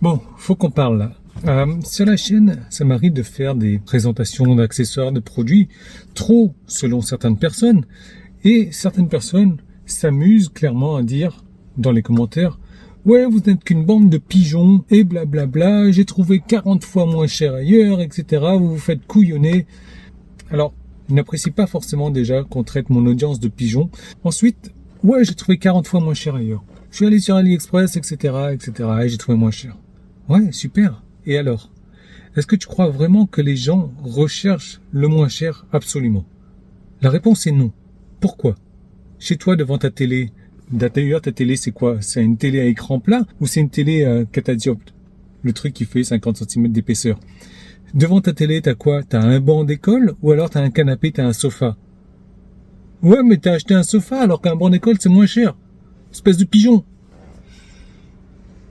Bon, faut qu'on parle là. Sur la chaîne, ça m'arrive de faire des présentations d'accessoires, de produits, trop selon certaines personnes. Et certaines personnes s'amusent clairement à dire dans les commentaires « Ouais, vous n'êtes qu'une bande de pigeons et blablabla, j'ai trouvé 40 fois moins cher ailleurs, etc. Vous vous faites couillonner. » Alors, je n'apprécie pas forcément déjà qu'on traite mon audience de pigeons. Ensuite, « Ouais, j'ai trouvé 40 fois moins cher ailleurs. Je suis allé sur AliExpress, etc. et j'ai trouvé moins cher. » Ouais, super. Et alors? Est-ce que tu crois vraiment que les gens recherchent le moins cher absolument? La réponse est non. Pourquoi? Chez toi, devant ta télé, d'ailleurs, ta télé, c'est quoi? C'est une télé à écran plat ou c'est une télé catadioptre? Le truc qui fait 50 cm d'épaisseur. Devant ta télé, t'as quoi? T'as un banc d'école ou alors t'as un canapé, t'as un sofa? Ouais, mais t'as acheté un sofa alors qu'un banc d'école, c'est moins cher. Espèce de pigeon.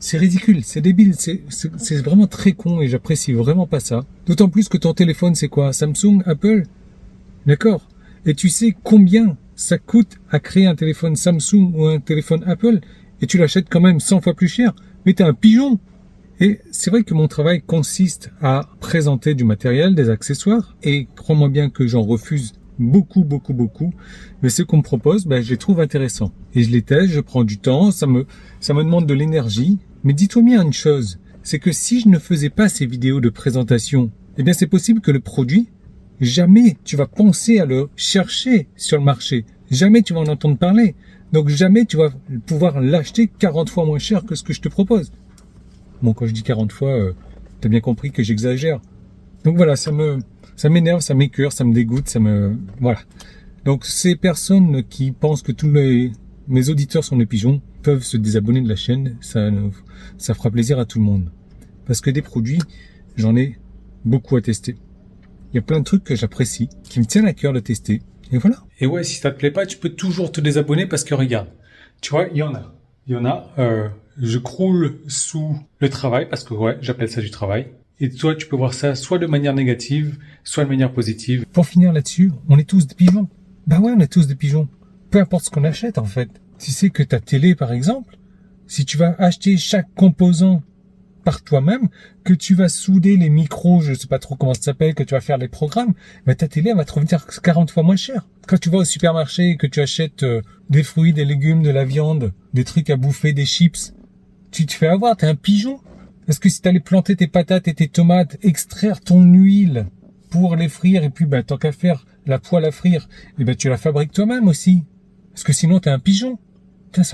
C'est ridicule, c'est débile, c'est vraiment très con et j'apprécie vraiment pas ça. D'autant plus que ton téléphone, c'est quoi? Samsung, Apple? D'accord. Et tu sais combien ça coûte à créer un téléphone Samsung ou un téléphone Apple et tu l'achètes quand même 100 fois plus cher. Mais t'es un pigeon. Et c'est vrai que mon travail consiste à présenter du matériel, des accessoires et crois-moi bien que j'en refuse beaucoup. Mais ce qu'on me propose, je les trouve intéressants. Et je les teste, je prends du temps, ça me demande de l'énergie. Mais dis-toi bien une chose, c'est que si je ne faisais pas ces vidéos de présentation, eh bien c'est possible que le produit, jamais tu vas penser à le chercher sur le marché. Jamais tu vas en entendre parler. Donc jamais tu vas pouvoir l'acheter 40 fois moins cher que ce que je te propose. Bon, quand je dis 40 fois, t'as bien compris que j'exagère. Donc voilà, ça m'énerve, ça m'écœure, ça me dégoûte, voilà. Donc ces personnes qui pensent que tous mes auditeurs sont des pigeons peuvent se désabonner de la chaîne, ça fera plaisir à tout le monde. Parce que des produits, j'en ai beaucoup à tester. Il y a plein de trucs que j'apprécie, qui me tiennent à cœur de tester, et voilà. Et ouais, si ça te plaît pas, tu peux toujours te désabonner parce que regarde, tu vois, il y en a, je croule sous le travail parce que ouais, j'appelle ça du travail. Et toi, tu peux voir ça soit de manière négative, soit de manière positive. Pour finir là-dessus, on est tous des pigeons. Bah ouais, on est tous des pigeons. Peu importe ce qu'on achète, en fait. Si c'est que ta télé, par exemple, si tu vas acheter chaque composant par toi-même, que tu vas souder les micros, je sais pas trop comment ça s'appelle, que tu vas faire les programmes, ta télé, elle va te revenir 40 fois moins cher. Quand tu vas au supermarché et que tu achètes des fruits, des légumes, de la viande, des trucs à bouffer, des chips, tu te fais avoir, t'es un pigeon. Est-ce que si t'allais planter tes patates et tes tomates, extraire ton huile pour les frire, et puis tant qu'à faire la poêle à frire, tu la fabriques toi-même aussi. Parce que sinon t'es un pigeon. Putain,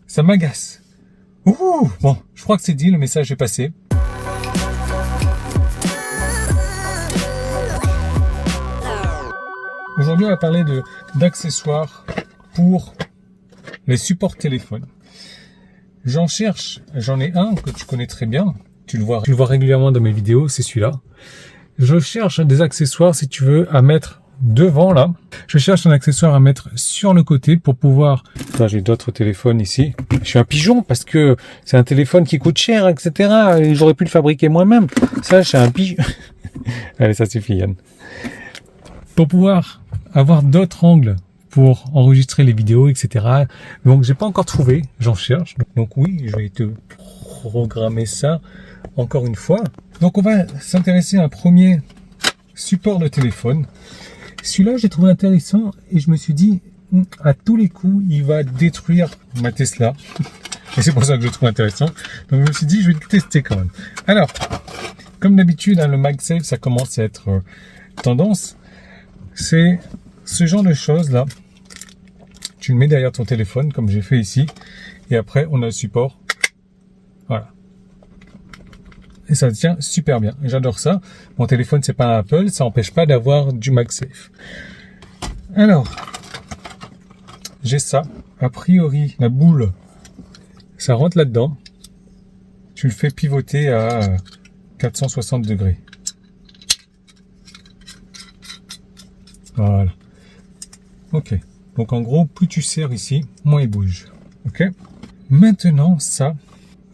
ça m'agace. Ouh, bon, je crois que c'est dit, le message est passé. Aujourd'hui, on va parler d'accessoires pour les supports téléphones. J'en ai un que tu connais très bien. Tu le vois régulièrement dans mes vidéos, c'est celui-là. Je cherche des accessoires, si tu veux, à mettre devant là. Je cherche un accessoire à mettre sur le côté pour pouvoir... Là, j'ai d'autres téléphones ici. Je suis un pigeon parce que c'est un téléphone qui coûte cher, etc. Et j'aurais pu le fabriquer moi-même. Ça, je suis un pigeon. Allez, ça suffit, Yann. Pour pouvoir avoir d'autres angles pour enregistrer les vidéos, etc. Donc, j'ai pas encore trouvé. J'en cherche. Donc oui, je vais te programmer ça encore une fois. Donc, on va s'intéresser à un premier support de téléphone. Celui-là, j'ai trouvé intéressant et je me suis dit, à tous les coups, il va détruire ma Tesla. Et c'est pour ça que je le trouve intéressant. Donc, je me suis dit, je vais le tester quand même. Alors, comme d'habitude, le MagSafe, ça commence à être tendance. C'est ce genre de choses-là. Tu le mets derrière ton téléphone, comme j'ai fait ici. Et après, on a le support. Voilà. Et ça tient super bien. J'adore ça. Mon téléphone, c'est pas un Apple. Ça n'empêche pas d'avoir du MagSafe. Alors, j'ai ça. A priori, la boule, ça rentre là-dedans. Tu le fais pivoter à 460 degrés. Voilà. Ok. Donc, en gros, plus tu serres ici, moins il bouge. Ok. Maintenant, ça,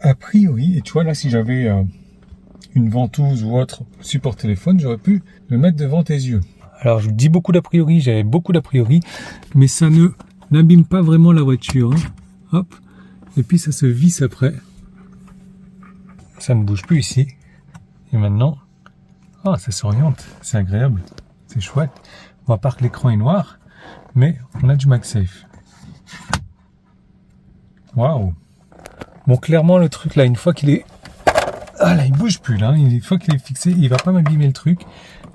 a priori, et tu vois là, si j'avais une ventouse ou autre support téléphone, j'aurais pu le mettre devant tes yeux. Alors, je dis beaucoup d'a priori, j'avais beaucoup d'a priori, mais ça n'abîme pas vraiment la voiture. Hein. Hop. Et puis, ça se visse après. ça ne bouge plus ici. Et maintenant, ça s'oriente, c'est agréable, c'est chouette. Bon, à part que l'écran est noir, mais on a du MagSafe. Waouh! Bon, clairement, le truc là, une fois qu'il est... Ah là, il bouge plus là, une fois qu'il est fixé, il va pas m'abîmer le truc.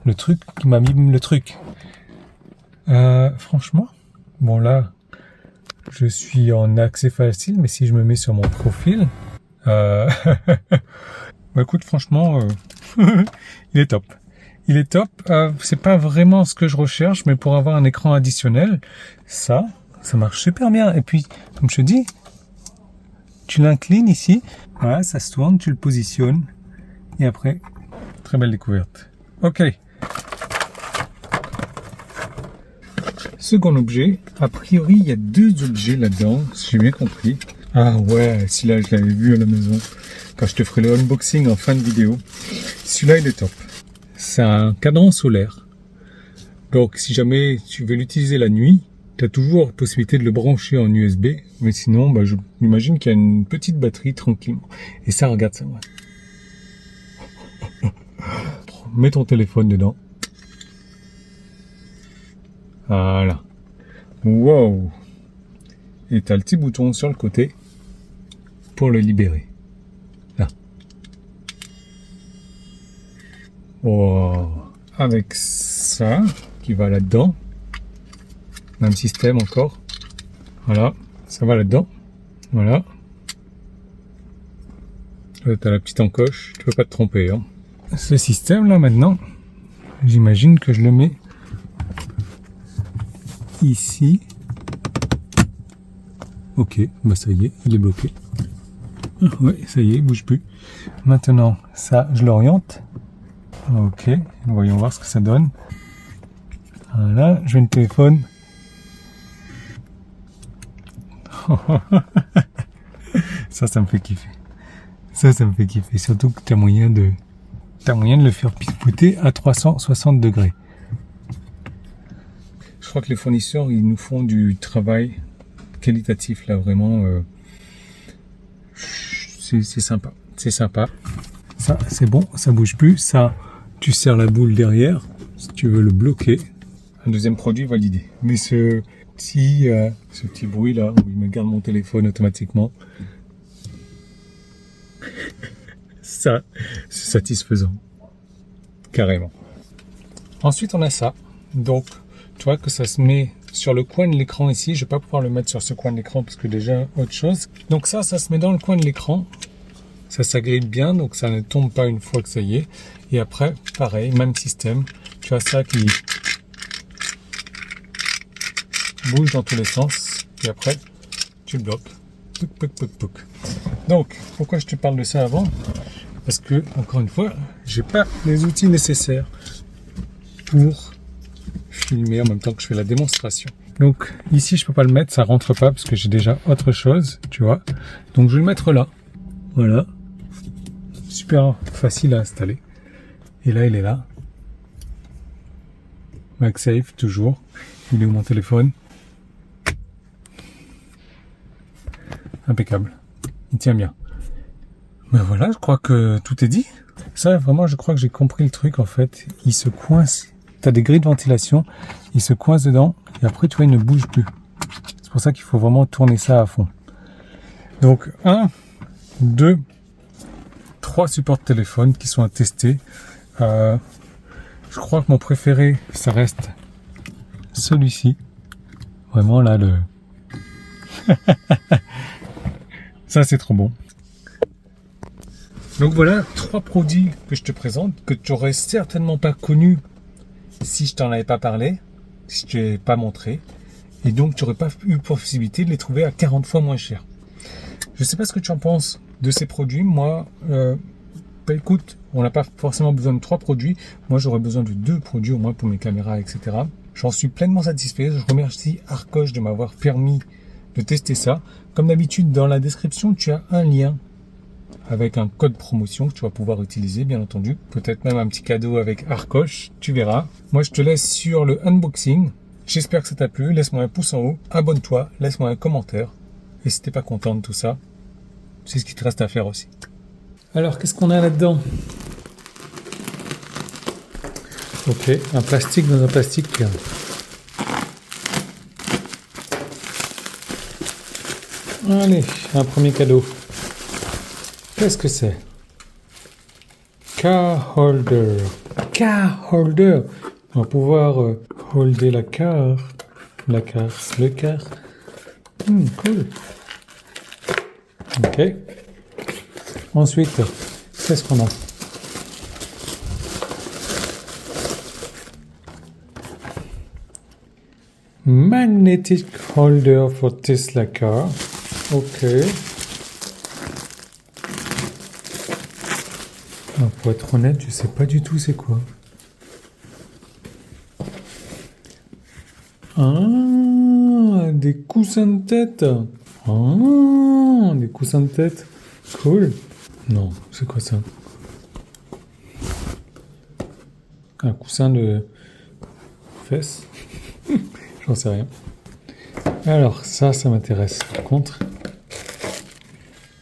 Le truc qui m'abîme le truc. Franchement, bon là, je suis en accès facile, mais si je me mets sur mon profil... Bah, écoute, franchement, il est top. Il est top. C'est pas vraiment ce que je recherche, mais pour avoir un écran additionnel, ça marche super bien. Et puis, comme je te dis, tu l'inclines ici, voilà, ça se tourne, tu le positionnes, et après, très belle découverte. Ok. Second objet, a priori, il y a 2 objets là-dedans, si j'ai bien compris. Ah ouais, celui-là, je l'avais vu à la maison, quand je te ferai le unboxing en fin de vidéo. Celui-là, il est top. C'est un cadran solaire. Donc, si jamais tu veux l'utiliser la nuit, tu as toujours la possibilité de le brancher en USB. Mais sinon, bah, je m'imagine qu'il y a une petite batterie tranquillement. Et ça, regarde ça. Ouais. Mets ton téléphone dedans. Voilà. Wow. Et tu as le petit bouton sur le côté pour le libérer. Là. Wow. Avec ça qui va là-dedans. Même système encore. Voilà. Ça va là-dedans. Voilà. Là, tu as la petite encoche. Tu peux pas te tromper. Hein. Ce système là maintenant, j'imagine que je le mets ici. Ok, bah ça y est, il est bloqué. Ouais, ça y est, il bouge plus. Maintenant, ça, je l'oriente. Ok, voyons voir ce que ça donne. Voilà, je vais le téléphone. Ça me fait kiffer. Ça me fait kiffer. Surtout que t'as moyen de le faire pipoter à 360 degrés. Je crois que les fournisseurs, ils nous font du travail qualitatif là, vraiment. C'est sympa. C'est sympa. Ça, c'est bon, ça bouge plus. Ça, tu serres la boule derrière si tu veux le bloquer. Un deuxième produit validé. Mais ce petit bruit là, où il me garde mon téléphone automatiquement, ça, c'est satisfaisant. Carrément. Ensuite, on a ça. Donc, tu vois que ça se met sur le coin de l'écran ici. Je vais pas pouvoir le mettre sur ce coin de l'écran parce que déjà, autre chose. Donc ça se met dans le coin de l'écran. Ça s'agglide bien, donc ça ne tombe pas une fois que ça y est. Et après, pareil, même système. Tu as ça qui bouge dans tous les sens. Et après, tu le bloques. Pouc, pouc, pouc, pouc. Donc, pourquoi je te parle de ça avant? Parce que, encore une fois, j'ai pas les outils nécessaires pour filmer en même temps que je fais la démonstration. Donc, ici, je peux pas le mettre, ça rentre pas parce que j'ai déjà autre chose, tu vois. Donc, je vais le mettre là. Voilà. Super facile à installer. Et là, il est là. MagSafe, toujours. Il est où mon téléphone? Impeccable. Il tient bien. Ben voilà, je crois que tout est dit. Ça, vraiment, je crois que j'ai compris le truc, en fait. Il se coince. Tu as des grilles de ventilation. Il se coince dedans. Et après, tu vois, il ne bouge plus. C'est pour ça qu'il faut vraiment tourner ça à fond. Donc, 1, 2, 3 supports de téléphone qui sont à tester. Je crois que mon préféré, ça reste celui-ci. Vraiment, là, le... Ça, c'est trop bon. Donc voilà, 3 produits que je te présente, que tu n'aurais certainement pas connus si je t'en avais pas parlé, si je ne t'ai pas montré. Et donc, tu n'aurais pas eu possibilité de les trouver à 40 fois moins cher. Je ne sais pas ce que tu en penses de ces produits. Moi, écoute, on n'a pas forcément besoin de 3 produits. Moi, j'aurais besoin de 2 produits au moins pour mes caméras, etc. J'en suis pleinement satisfait. Je remercie Arcoche de m'avoir permis de tester ça. Comme d'habitude, dans la description, tu as un lien avec un code promotion que tu vas pouvoir utiliser, bien entendu. Peut-être même un petit cadeau avec Arcoche, tu verras. Moi, je te laisse sur le unboxing. J'espère que ça t'a plu. Laisse-moi un pouce en haut, abonne-toi, laisse-moi un commentaire. Et si t'es pas content de tout ça, c'est ce qu'il te reste à faire aussi. Alors, qu'est-ce qu'on a là-dedans? Ok, un plastique dans un plastique. Allez, un premier cadeau. Qu'est-ce que c'est? Car holder. Car holder. On va pouvoir holder la car. Le car. Cool. Ok. Ensuite, qu'est-ce qu'on a? Magnetic holder for Tesla car. Ok. Alors, pour être honnête, je sais pas du tout c'est quoi. Ah, des coussins de tête. Ah, des coussins de tête. Cool. Non, c'est quoi ça? Un coussin de fesses? J'en sais rien. Alors, ça m'intéresse. Par contre...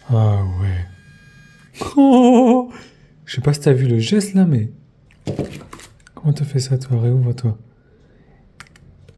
Ah ouais. Oh, je sais pas si t'as vu le geste là, mais... Comment t'as fait ça, toi? Réouvre-toi.